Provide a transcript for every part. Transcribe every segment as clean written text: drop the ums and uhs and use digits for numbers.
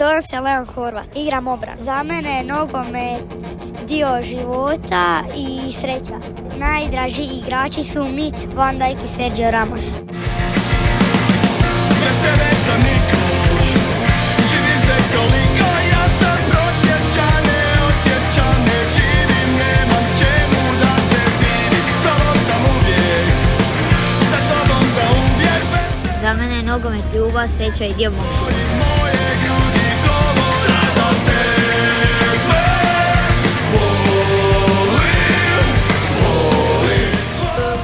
Zovem se Leon Horvat, igram obran. Za mene je nogomet dio života i sreća. Najdraži igrači su mi Van Dijk i Sergio Ramos. Bez tebe sam niko, živim tek toliko, ja sam prosječan, neosjećan, ne živim, nemam čemu da se divim. S tobom sam uvijek, sa tobom za uvijek. Za mene je nogomet ljubav, sreća i dio mog života. Moje grudi govor, sada tebe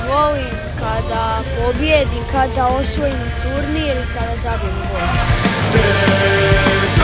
Volim kada pobjedim, kada osvojim turnir i kada zabijem gol. volim.